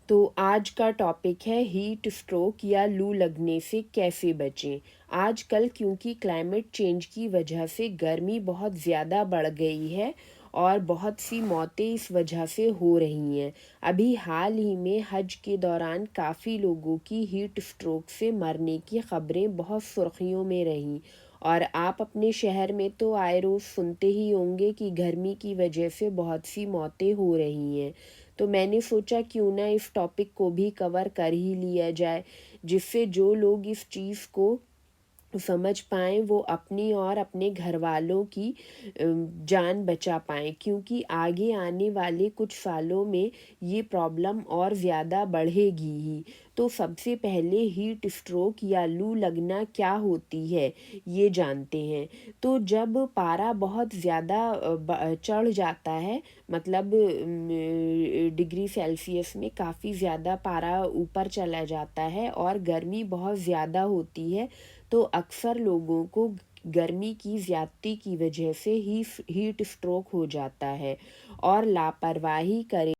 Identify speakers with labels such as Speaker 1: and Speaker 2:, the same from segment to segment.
Speaker 1: तो आज का टॉपिक है हीट स्ट्रोक या लू लगने से कैसे बचें। आजकल क्योंकि क्लाइमेट चेंज की वजह से गर्मी बहुत ज़्यादा बढ़ गई है और बहुत सी मौतें इस वजह से हो रही हैं। अभी हाल ही में हज के दौरान काफ़ी लोगों की हीट स्ट्रोक से मरने की ख़बरें बहुत सुर्खियों में रहीं। और आप अपने शहर में तो आए रोज़ सुनते ही होंगे कि गर्मी की वजह से बहुत सी मौतें हो रही हैं। तो मैंने सोचा क्यों ना इस टॉपिक को भी कवर कर ही लिया जाए, जिससे जो लोग इस चीज़ को समझ पाएँ वो अपनी और अपने घर वालों की जान बचा पाएँ, क्योंकि आगे आने वाले कुछ सालों में ये प्रॉब्लम और ज़्यादा बढ़ेगी ही। तो सबसे पहले हीट स्ट्रोक या लू लगना क्या होती है, ये जानते हैं। तो जब पारा बहुत ज़्यादा चढ़ जाता है, मतलब डिग्री सेल्सियस में काफ़ी ज़्यादा पारा ऊपर चला जाता है और गर्मी बहुत ज़्यादा होती है, तो अक्सर लोगों को गर्मी की ज़्यादती की वजह से ही हीट स्ट्रोक हो जाता है। और लापरवाही करें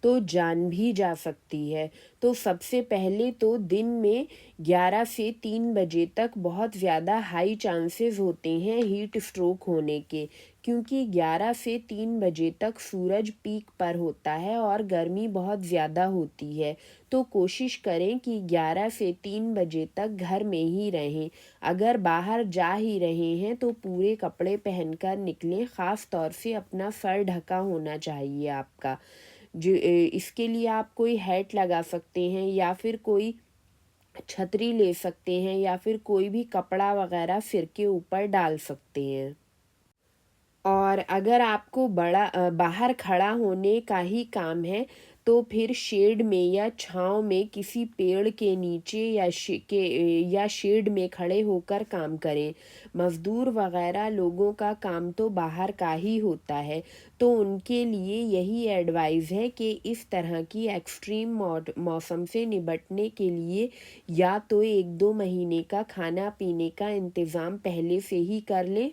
Speaker 1: तो जान भी जा सकती है। तो सबसे पहले तो दिन में 11 से 3 बजे तक बहुत ज़्यादा हाई चांसेस होते हैं हीट स्ट्रोक होने के, क्योंकि 11 से 3 बजे तक सूरज पीक पर होता है और गर्मी बहुत ज़्यादा होती है। तो कोशिश करें कि 11 से 3 बजे तक घर में ही रहें। अगर बाहर जा ही रहे हैं तो पूरे कपड़े पहनकर निकलें, ख़ास तौर से अपना सर ढका होना चाहिए आपका। इसके लिए आप कोई हैट लगा सकते हैं या फिर कोई छतरी ले सकते हैं या फिर कोई भी कपड़ा वगैरह सिर के ऊपर डाल सकते हैं। और अगर आपको बाहर खड़ा होने का ही काम है तो फिर शेड में या छांव में किसी पेड़ के नीचे या शेड में खड़े होकर काम करें। मज़दूर वगैरह लोगों का काम तो बाहर का ही होता है, तो उनके लिए यही एडवाइस है कि इस तरह की एक्सट्रीम मौसम से निपटने के लिए या तो 1-2 महीने का खाना पीने का इंतज़ाम पहले से ही कर लें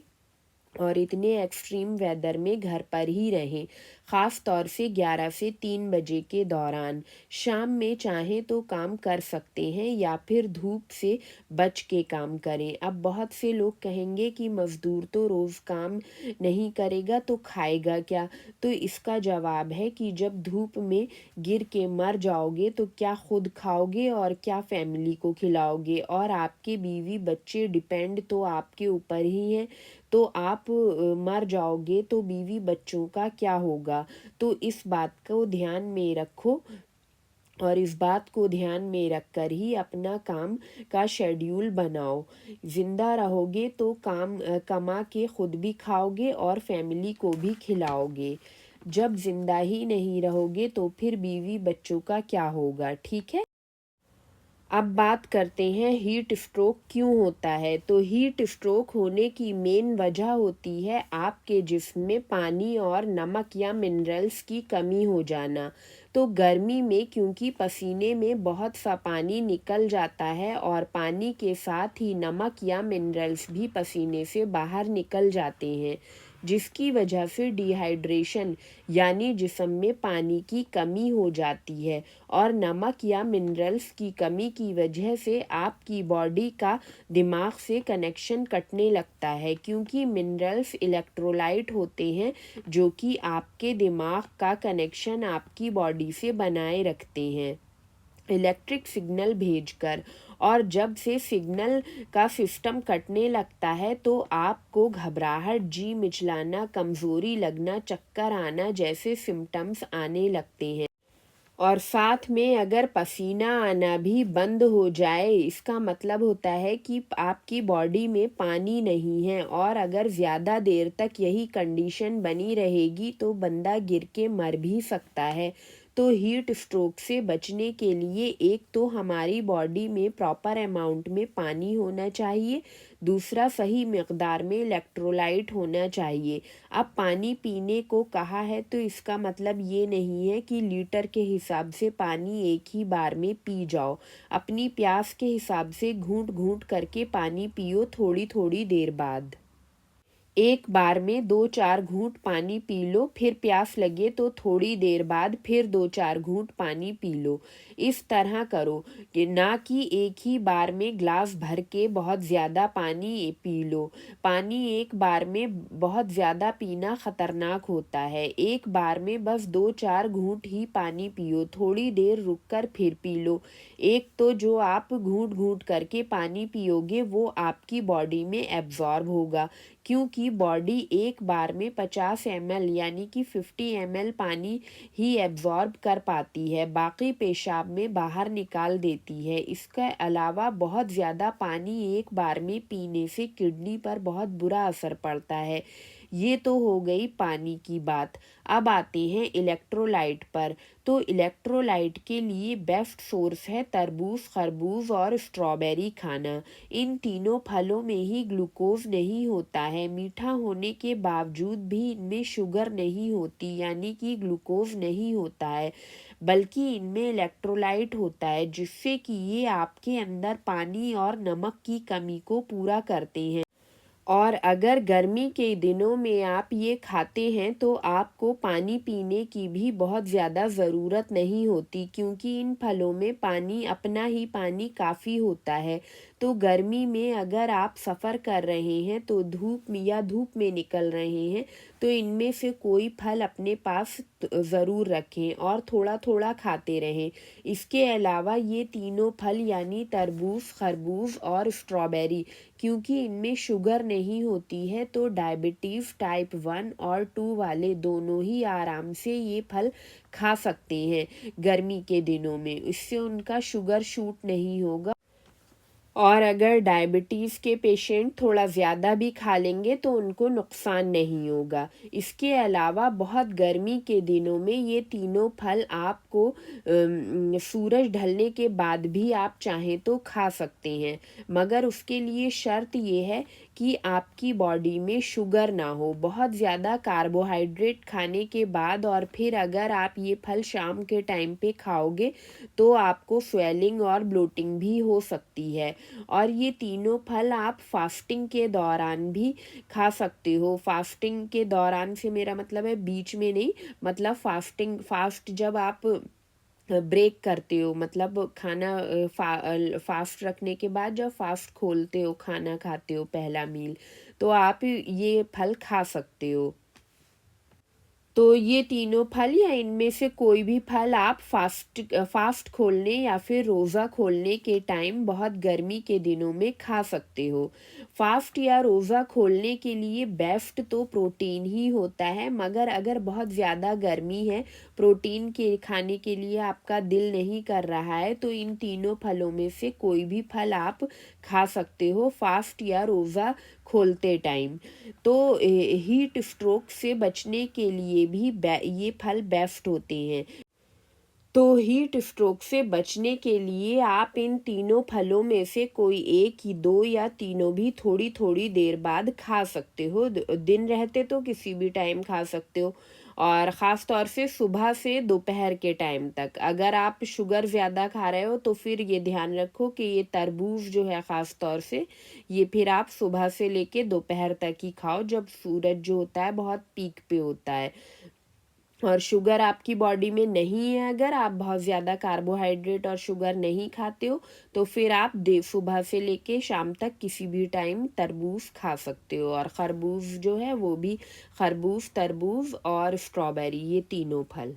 Speaker 1: और इतने एक्सट्रीम वेदर में घर पर ही रहें, ख़ास तौर से 11 से 3 बजे के दौरान। शाम में चाहें तो काम कर सकते हैं या फिर धूप से बच के काम करें। अब बहुत से लोग कहेंगे कि मज़दूर तो रोज़ काम नहीं करेगा तो खाएगा क्या? तो इसका जवाब है कि जब धूप में गिर के मर जाओगे तो क्या खुद खाओगे और क्या फैमिली को खिलाओगे? और आपके बीवी बच्चे डिपेंड तो आपके ऊपर ही हैं। तो आप मर जाओगे तो बीवी बच्चों का क्या होगा? तो इस बात को ध्यान में रखो और इस बात को ध्यान में रखकर ही अपना काम का शेड्यूल बनाओ। ज़िंदा रहोगे तो कमा के खुद भी खाओगे और फैमिली को भी खिलाओगे। जब ज़िंदा ही नहीं रहोगे तो फिर बीवी बच्चों का क्या होगा, ठीक है? अब बात करते हैं हीट स्ट्रोक क्यों होता है। तो हीट स्ट्रोक होने की मेन वजह होती है आपके जिस्म में पानी और नमक या मिनरल्स की कमी हो जाना। तो गर्मी में क्योंकि पसीने में बहुत सा पानी निकल जाता है और पानी के साथ ही नमक या मिनरल्स भी पसीने से बाहर निकल जाते हैं, जिसकी वजह से डिहाइड्रेशन यानी जिस्म में पानी की कमी हो जाती है। और नमक या मिनरल्स की कमी की वजह से आपकी बॉडी का दिमाग से कनेक्शन कटने लगता है, क्योंकि मिनरल्स इलेक्ट्रोलाइट होते हैं जो कि आपके दिमाग का कनेक्शन आपकी बॉडी से बनाए रखते हैं इलेक्ट्रिक सिग्नल भेजकर। और जब से सिग्नल का सिस्टम कटने लगता है तो आपको घबराहट, जी मिचलाना, कमज़ोरी लगना, चक्कर आना जैसे सिम्टम्स आने लगते हैं। और साथ में अगर पसीना आना भी बंद हो जाए, इसका मतलब होता है कि आपकी बॉडी में पानी नहीं है। और अगर ज़्यादा देर तक यही कंडीशन बनी रहेगी तो बंदा गिर के मर भी सकता है। तो हीट स्ट्रोक से बचने के लिए एक तो हमारी बॉडी में प्रॉपर अमाउंट में पानी होना चाहिए, दूसरा सही मकदार में इलेक्ट्रोलाइट होना चाहिए। अब पानी पीने को कहा है तो इसका मतलब ये नहीं है कि लीटर के हिसाब से पानी एक ही बार में पी जाओ। अपनी प्यास के हिसाब से घूंट घूंट करके पानी पियो थोड़ी थोड़ी देर बाद। एक बार में 2-4 घूंट पानी पी लो, फिर प्यास लगे तो थोड़ी देर बाद फिर 2-4 घूंट पानी पी लो। इस तरह करो कि ना कि एक ही बार में ग्लास भर के बहुत ज़्यादा पानी पी लो। पानी एक बार में बहुत ज़्यादा पीना खतरनाक होता है। एक बार में बस 2-4 घूंट ही पानी पियो, थोड़ी देर रुककर फिर पी लो। एक तो जो आप घूंट घूंट करके पानी पियोगे वो आपकी बॉडी में एब्जॉर्ब होगा, क्योंकि बॉडी एक बार में 50 ml यानी कि 50 ml पानी ही एब्जॉर्ब कर पाती है, बाकी पेशाब में बाहर निकाल देती है। इसके अलावा बहुत ज़्यादा पानी एक बार में पीने से किडनी पर बहुत बुरा असर पड़ता है। ये तो हो गई पानी की बात। अब आते हैं इलेक्ट्रोलाइट पर। तो इलेक्ट्रोलाइट के लिए बेस्ट सोर्स है तरबूज, खरबूज और स्ट्रॉबेरी खाना। इन तीनों फलों में ही ग्लूकोज नहीं होता है, मीठा होने के बावजूद भी इनमें शुगर नहीं होती यानी कि ग्लूकोज नहीं होता है, बल्कि इनमें इलेक्ट्रोलाइट होता है, जिससे कि ये आपके अंदर पानी और नमक की कमी को पूरा करते हैं। और अगर गर्मी के दिनों में आप ये खाते हैं तो आपको पानी पीने की भी बहुत ज़्यादा ज़रूरत नहीं होती, क्योंकि इन फलों में पानी, अपना ही पानी काफ़ी होता है। तो गर्मी में अगर आप सफ़र कर रहे हैं तो धूप में निकल रहे हैं तो इनमें से कोई फल अपने पास ज़रूर रखें और थोड़ा थोड़ा खाते रहें। इसके अलावा ये तीनों फल यानी तरबूज, खरबूज और स्ट्रॉबेरी, क्योंकि इनमें शुगर नहीं होती है तो डायबिटीज़ टाइप 1 और 2 वाले दोनों ही आराम से ये फल खा सकते हैं गर्मी के दिनों में। इससे उनका शुगर शूट नहीं होगा। और अगर डायबिटीज़ के पेशेंट थोड़ा ज़्यादा भी खा लेंगे तो उनको नुकसान नहीं होगा। इसके अलावा बहुत गर्मी के दिनों में ये तीनों फल आपको सूरज ढलने के बाद भी आप चाहें तो खा सकते हैं, मगर उसके लिए शर्त ये है कि आपकी बॉडी में शुगर ना हो। बहुत ज़्यादा कार्बोहाइड्रेट खाने के बाद और फिर अगर आप ये फल शाम के टाइम पे खाओगे तो आपको स्वेलिंग और ब्लोटिंग भी हो सकती है। और ये तीनों फल आप फास्टिंग के दौरान भी खा सकते हो। फास्टिंग के दौरान से मेरा मतलब है बीच में नहीं, मतलब फास्ट जब आप ब्रेक करते हो, मतलब खाना फास्ट रखने के बाद जब फास्ट खोलते हो, खाना खाते हो पहला मील, तो आप ये फल खा सकते हो। तो ये तीनों फल या इनमें से कोई भी फल आप फास्ट खोलने या फिर रोज़ा खोलने के टाइम बहुत गर्मी के दिनों में खा सकते हो। फास्ट या रोज़ा खोलने के लिए बेस्ट तो प्रोटीन ही होता है, मगर अगर बहुत ज़्यादा गर्मी है, प्रोटीन के खाने के लिए आपका दिल नहीं कर रहा है, तो इन तीनों फलों में से कोई भी फल आप खा सकते हो फास्ट या रोज़ा खोलते टाइम। तो हीट स्ट्रोक से बचने के लिए भी ये फल बेस्ट होते हैं। तो हीट स्ट्रोक से बचने के लिए आप इन तीनों फलों में से कोई एक ही, दो या तीनों भी थोड़ी थोड़ी देर बाद खा सकते हो। दिन रहते तो किसी भी टाइम खा सकते हो, और ख़ास तौर से सुबह से दोपहर के टाइम तक। अगर आप शुगर ज़्यादा खा रहे हो तो फिर ये ध्यान रखो कि ये तरबूज जो है ख़ास तौर से, ये फिर आप सुबह से लेके दोपहर तक ही खाओ, जब सूरज जो होता है बहुत पीक पे होता है। और शुगर आपकी बॉडी में नहीं है, अगर आप बहुत ज़्यादा कार्बोहाइड्रेट और शुगर नहीं खाते हो, तो फिर आप सुबह से लेके शाम तक किसी भी टाइम तरबूज खा सकते हो। और खरबूज जो है वो भी, खरबूज, तरबूज और स्ट्रॉबेरी, ये तीनों फल।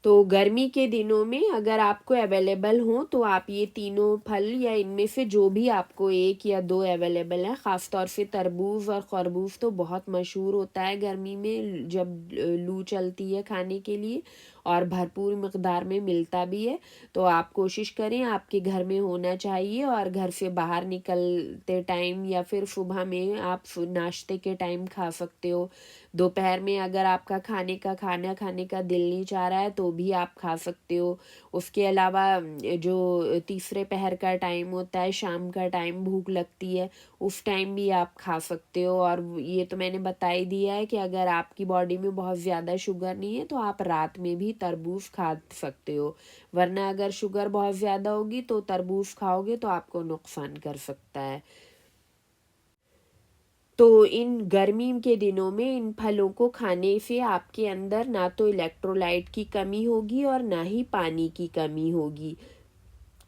Speaker 1: तो गर्मी के दिनों में अगर आपको अवेलेबल हो तो आप ये तीनों फल या इनमें से जो भी आपको एक या दो अवेलेबल है, ख़ास तौर से तरबूज और खरबूज तो बहुत मशहूर होता है गर्मी में, जब लू चलती है, खाने के लिए और भरपूर मकदार में मिलता भी है। तो आप कोशिश करें, आपके घर में होना चाहिए। और घर से बाहर निकलते टाइम या फिर सुबह में आप नाश्ते के टाइम खा सकते हो। दोपहर में अगर आपका खाना खाने का दिल नहीं चाह रहा है तो भी आप खा सकते हो। उसके अलावा जो तीसरे पहर का टाइम होता है, शाम का टाइम, भूख लगती है, उस टाइम भी आप खा सकते हो। और ये तो मैंने बता ही दिया है कि अगर आपकी बॉडी में बहुत ज़्यादा शुगर नहीं है तो आप रात में भी तरबूज खा सकते हो, वरना अगर शुगर बहुत ज़्यादा होगी तो तरबूज खाओगे तो आपको नुकसान कर सकता है। तो इन गर्मी के दिनों में इन फलों को खाने से आपके अंदर ना तो इलेक्ट्रोलाइट की कमी होगी और ना ही पानी की कमी होगी।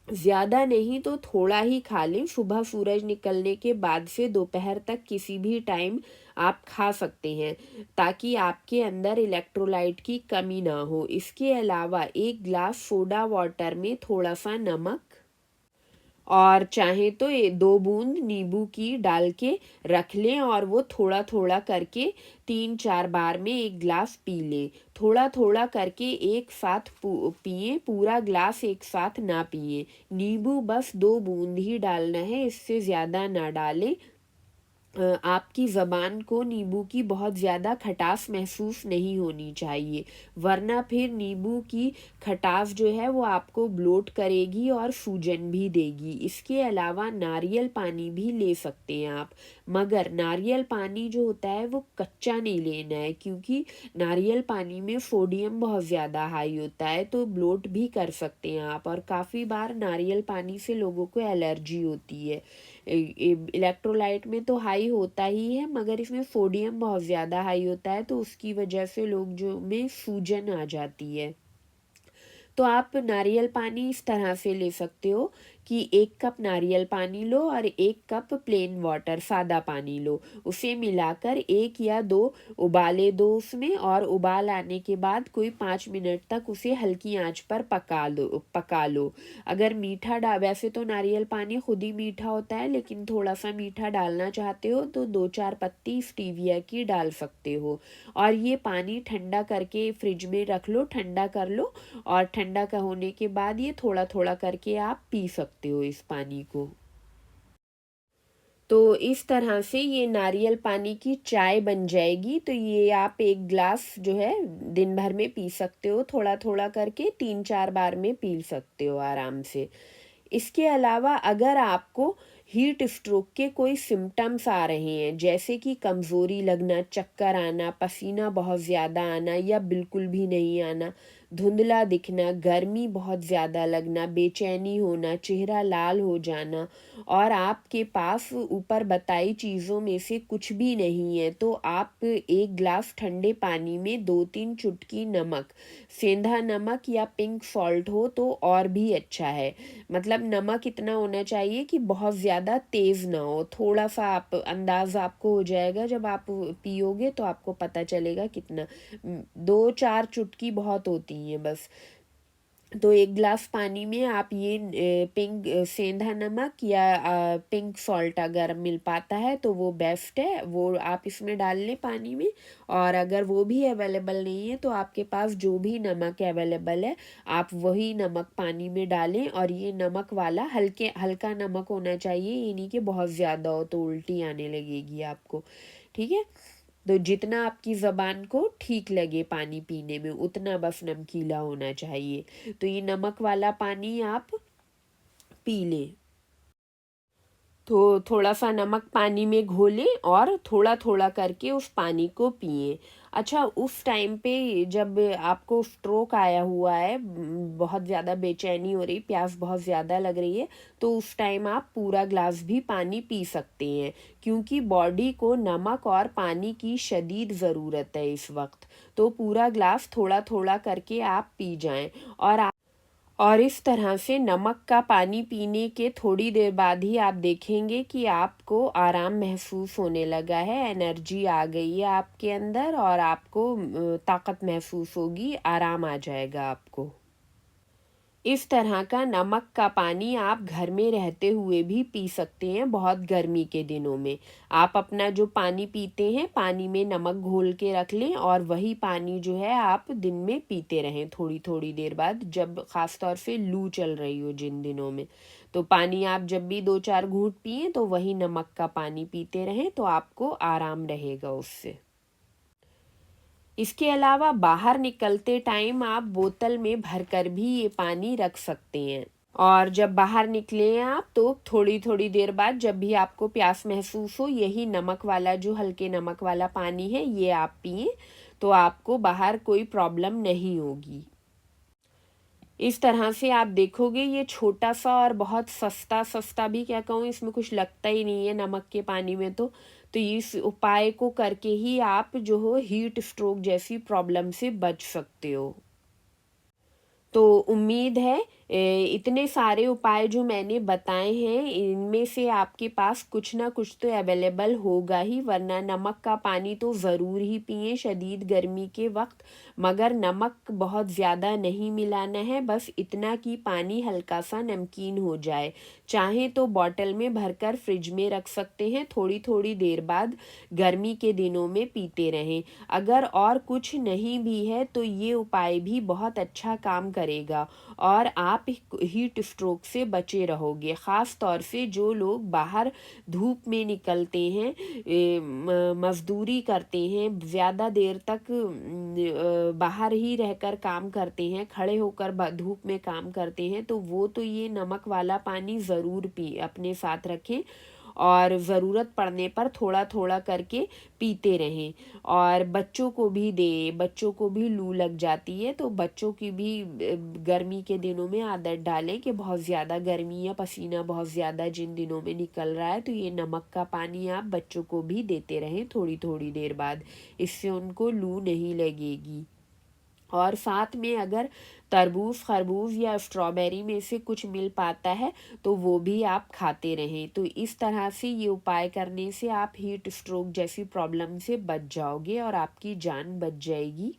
Speaker 1: ज़्यादा नहीं तो थोड़ा ही खा लें, सुबह सूरज निकलने के बाद से दोपहर तक किसी भी टाइम आप खा सकते हैं, ताकि आपके अंदर इलेक्ट्रोलाइट की कमी ना हो। इसके अलावा एक ग्लास सोडा वाटर में थोड़ा सा नमक और चाहे तो ये 2 बूंद नींबू की डाल के रख लें और वो थोड़ा थोड़ा करके 3-4 बार में एक ग्लास पी लें। थोड़ा थोड़ा करके एक साथ पिए, पूरा ग्लास एक साथ ना पिए। नींबू बस 2 बूंद ही डालना है, इससे ज़्यादा ना डालें। आपकी ज़बान को नींबू की बहुत ज़्यादा खटास महसूस नहीं होनी चाहिए, वरना फिर नींबू की खटास जो है वो आपको ब्लोट करेगी और सूजन भी देगी। इसके अलावा नारियल पानी भी ले सकते हैं आप, मगर नारियल पानी जो होता है वो कच्चा नहीं लेना है, क्योंकि नारियल पानी में सोडियम बहुत ज़्यादा हाई होता है, तो ब्लोट भी कर सकते हैं आप। और काफ़ी बार नारियल पानी से लोगों को एलर्जी होती है। इलेक्ट्रोलाइट में तो हाई होता ही है, मगर इसमें सोडियम बहुत ज़्यादा हाई होता है, तो उसकी वजह से लोग जो में सूजन आ जाती है। तो आप नारियल पानी इस तरह से ले सकते हो कि 1 कप नारियल पानी लो और 1 कप प्लेन वाटर सादा पानी लो, उसे मिलाकर 1 या 2 उबाले दो उसमें, और उबाल आने के बाद कोई 5 मिनट तक उसे हल्की आंच पर पका लो। अगर मीठा वैसे तो नारियल पानी खुद ही मीठा होता है, लेकिन थोड़ा सा मीठा डालना चाहते हो तो 2-4 पत्ती स्टीविया की डाल सकते हो। और ये पानी ठंडा करके फ्रिज में रख लो, ठंडा कर लो, और ठंडा का होने के बाद ये थोड़ा थोड़ा करके आप पी सकते हो इस पानी को। तो इस तरह से ये नारियल पानी की चाय बन जाएगी। तो ये आप 1 ग्लास जो है दिन भर में पी सकते हो, थोड़ा थोड़ा करके 3-4 बार में पी सकते हो आराम से। इसके अलावा अगर आपको हीट स्ट्रोक के कोई सिम्टम्स आ रहे हैं, जैसे कि कमज़ोरी लगना, चक्कर आना, पसीना बहुत ज़्यादा आना या बिल्कुल भी नहीं आना, धुंधला दिखना, गर्मी बहुत ज़्यादा लगना, बेचैनी होना, चेहरा लाल हो जाना, और आपके पास ऊपर बताई चीज़ों में से कुछ भी नहीं है, तो आप 1 ग्लास ठंडे पानी में 2-3 चुटकी नमक, सेंधा नमक या पिंक सॉल्ट हो तो और भी अच्छा है। मतलब नमक इतना होना चाहिए कि बहुत ज़्यादा तेज़ ना हो, थोड़ा सा आप अंदाज़ आपको हो जाएगा, जब आप पियोगे तो आपको पता चलेगा कितना। 2-4 चुटकी बहुत होती हैं बस। तो 1 ग्लास पानी में आप ये पिंक सेंधा नमक या पिंक सॉल्ट अगर मिल पाता है तो वो बेस्ट है, वो आप इसमें डाल लें पानी में। और अगर वो भी अवेलेबल नहीं है तो आपके पास जो भी नमक अवेलेबल है आप वही नमक पानी में डालें, और ये नमक वाला हल्का नमक होना चाहिए, ये नहीं कि बहुत ज़्यादा हो तो उल्टी आने लगेगी आपको। ठीक है, तो जितना आपकी ज़बान को ठीक लगे पानी पीने में उतना बस नमकीला होना चाहिए। तो ये नमक वाला पानी आप पी लें। तो थोड़ा सा नमक पानी में घोलें और थोड़ा थोड़ा करके उस पानी को पिएं। अच्छा, उस टाइम पे जब आपको स्ट्रोक आया हुआ है, बहुत ज़्यादा बेचैनी हो रही, प्यास बहुत ज़्यादा लग रही है, तो उस टाइम आप पूरा ग्लास भी पानी पी सकते हैं, क्योंकि बॉडी को नमक और पानी की शदीद ज़रूरत है इस वक्त। तो पूरा ग्लास थोड़ा थोड़ा करके आप पी जाएं। और इस तरह से नमक का पानी पीने के थोड़ी देर बाद ही आप देखेंगे कि आपको आराम महसूस होने लगा है, एनर्जी आ गई है आपके अंदर, और आपको ताकत महसूस होगी, आराम आ जाएगा आपको। इस तरह का नमक का पानी आप घर में रहते हुए भी पी सकते हैं बहुत गर्मी के दिनों में। आप अपना जो पानी पीते हैं पानी में नमक घोल के रख लें, और वही पानी जो है आप दिन में पीते रहें थोड़ी थोड़ी देर बाद, जब ख़ास तौर से लू चल रही हो जिन दिनों में। तो पानी आप जब भी 2-4 घूंट पिए तो वही नमक का पानी पीते रहें, तो आपको आराम रहेगा उससे। इसके अलावा बाहर निकलते टाइम आप बोतल में भरकर भी ये पानी रख सकते हैं। और जब बाहर निकले आप तो थोड़ी थोड़ी देर बाद जब भी आपको प्यास महसूस हो, यही नमक वाला जो हल्के नमक वाला पानी है ये आप पिए, तो आपको बाहर कोई प्रॉब्लम नहीं होगी। इस तरह से आप देखोगे ये छोटा सा और बहुत सस्ता सस्ता भी क्या कहूँ, इसमें कुछ लगता ही नहीं है नमक के पानी में। तो तो इस उपाय को करके ही आप जो हो हीट स्ट्रोक जैसी प्रॉब्लम से बच सकते हो। तो उम्मीद है इतने सारे उपाय जो मैंने बताए हैं इनमें से आपके पास कुछ ना कुछ तो अवेलेबल होगा ही, वरना नमक का पानी तो ज़रूर ही पिएं शदीद गर्मी के वक्त। मगर नमक बहुत ज़्यादा नहीं मिलाना है, बस इतना कि पानी हल्का सा नमकीन हो जाए। चाहें तो बॉटल में भरकर फ्रिज में रख सकते हैं, थोड़ी थोड़ी देर बाद गर्मी के दिनों में पीते रहें। अगर और कुछ नहीं भी है तो ये उपाय भी बहुत अच्छा काम करेगा और आप हीट स्ट्रोक से बचे रहोगे। ख़ास तौर से जो लोग बाहर धूप में निकलते हैं, मज़दूरी करते हैं, ज़्यादा देर तक बाहर ही रहकर काम करते हैं, खड़े होकर धूप में काम करते हैं, तो वो तो ये नमक वाला पानी ज़रूर पी अपने साथ रखें और ज़रूरत पड़ने पर थोड़ा थोड़ा करके पीते रहें। और बच्चों को भी दें, बच्चों को भी लू लग जाती है, तो बच्चों की भी गर्मी के दिनों में आदत डालें कि बहुत ज़्यादा गर्मी या पसीना बहुत ज़्यादा जिन दिनों में निकल रहा है, तो ये नमक का पानी आप बच्चों को भी देते रहें थोड़ी थोड़ी देर बाद। इससे उनको लू नहीं लगेगी। और साथ में अगर तरबूज खरबूज या स्ट्रॉबेरी में से कुछ मिल पाता है तो वो भी आप खाते रहें। तो इस तरह से ये उपाय करने से आप हीट स्ट्रोक जैसी प्रॉब्लम से बच जाओगे और आपकी जान बच जाएगी।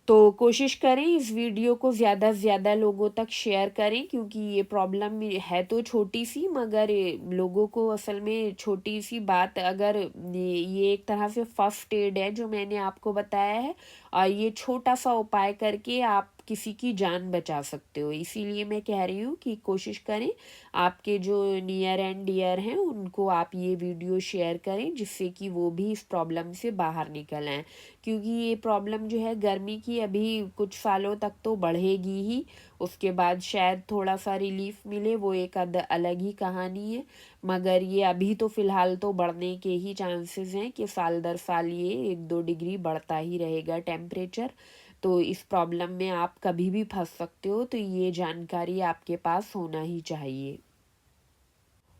Speaker 1: तो कोशिश करें इस वीडियो को ज़्यादा से ज़्यादा लोगों तक शेयर करें, क्योंकि ये प्रॉब्लम है तो छोटी सी, मगर लोगों को असल में छोटी सी बात, अगर ये एक तरह से फर्स्ट एड है जो मैंने आपको बताया है, और ये छोटा सा उपाय करके आप किसी की जान बचा सकते हो। इसीलिए मैं कह रही हूँ कि कोशिश करें आपके जो नियर एंड डियर हैं उनको आप ये वीडियो शेयर करें, जिससे कि वो भी इस प्रॉब्लम से बाहर निकल आएँ। क्योंकि ये प्रॉब्लम जो है गर्मी की अभी कुछ सालों तक तो बढ़ेगी ही, उसके बाद शायद थोड़ा सा रिलीफ मिले, वो एक अलग ही कहानी है। मगर ये अभी तो फ़िलहाल तो बढ़ने के ही चांसेस हैं कि साल दर साल ये 1-2 डिग्री बढ़ता ही रहेगा टेम्परेचर। तो इस प्रॉब्लम में आप कभी भी फंस सकते हो, तो ये जानकारी आपके पास होना ही चाहिए।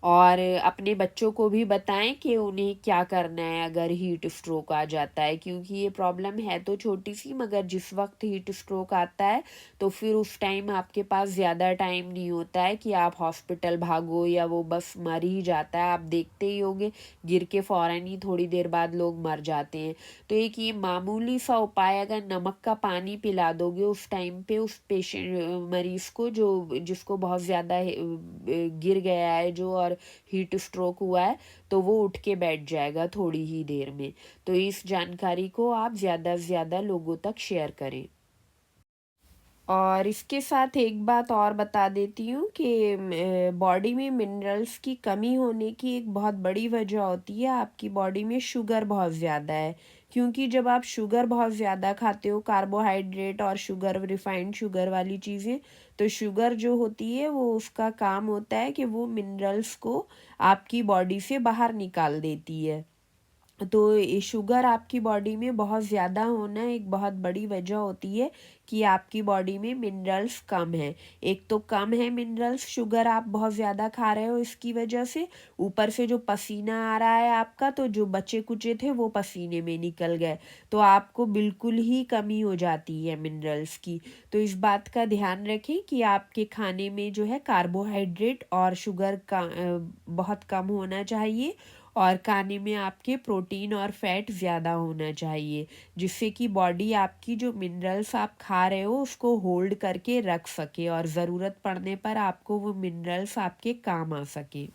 Speaker 1: और अपने बच्चों को भी बताएं कि उन्हें क्या करना है अगर हीट स्ट्रोक आ जाता है, क्योंकि ये प्रॉब्लम है तो छोटी सी, मगर जिस वक्त हीट स्ट्रोक आता है तो फिर उस टाइम आपके पास ज़्यादा टाइम नहीं होता है कि आप हॉस्पिटल भागो, या वो बस मर ही जाता है। आप देखते ही होंगे गिर के फ़ौरन ही थोड़ी देर बाद लोग मर जाते हैं। तो एक ये मामूली सा उपाय, अगर नमक का पानी पिला दोगे उस टाइम पे उस पेशेंट मरीज़ को जो जिसको बहुत ज़्यादा गिर गया है जो, और हीट स्ट्रोक हुआ है, तो वो उठ के बैठ जाएगा थोड़ी ही देर में। तो इस जानकारी को आप ज़्यादा से ज़्यादा लोगों तक शेयर करें। और इसके साथ एक बात और बता देती हूँ कि बॉडी में मिनरल्स की कमी होने की एक बहुत बड़ी वजह होती है आपकी बॉडी में शुगर बहुत ज़्यादा है। क्योंकि जब आप शुगर बहुत ज़्यादा खाते हो, कार्बोहाइड्रेट और शुगर, रिफाइंड शुगर वाली चीज़ें, तो शुगर जो होती है वो उसका काम होता है कि वो मिनरल्स को आपकी बॉडी से बाहर निकाल देती है। तो ये शुगर आपकी बॉडी में बहुत ज़्यादा होना एक बहुत बड़ी वजह होती है कि आपकी बॉडी में मिनरल्स कम है। एक तो कम है मिनरल्स, शुगर आप बहुत ज़्यादा खा रहे हो इसकी वजह से, ऊपर से जो पसीना आ रहा है आपका, तो जो बचे कुचे थे वो पसीने में निकल गए, तो आपको बिल्कुल ही कमी हो जाती है मिनरल्स की। तो इस बात का ध्यान रखें कि आपके खाने में जो है कार्बोहाइड्रेट और शुगर का बहुत कम होना चाहिए, और खाने में आपके प्रोटीन और फैट ज़्यादा होना चाहिए, जिससे कि बॉडी आपकी जो मिनरल्स आप खा रहे हो उसको होल्ड करके रख सके और ज़रूरत पड़ने पर आपको वो मिनरल्स आपके काम आ सके।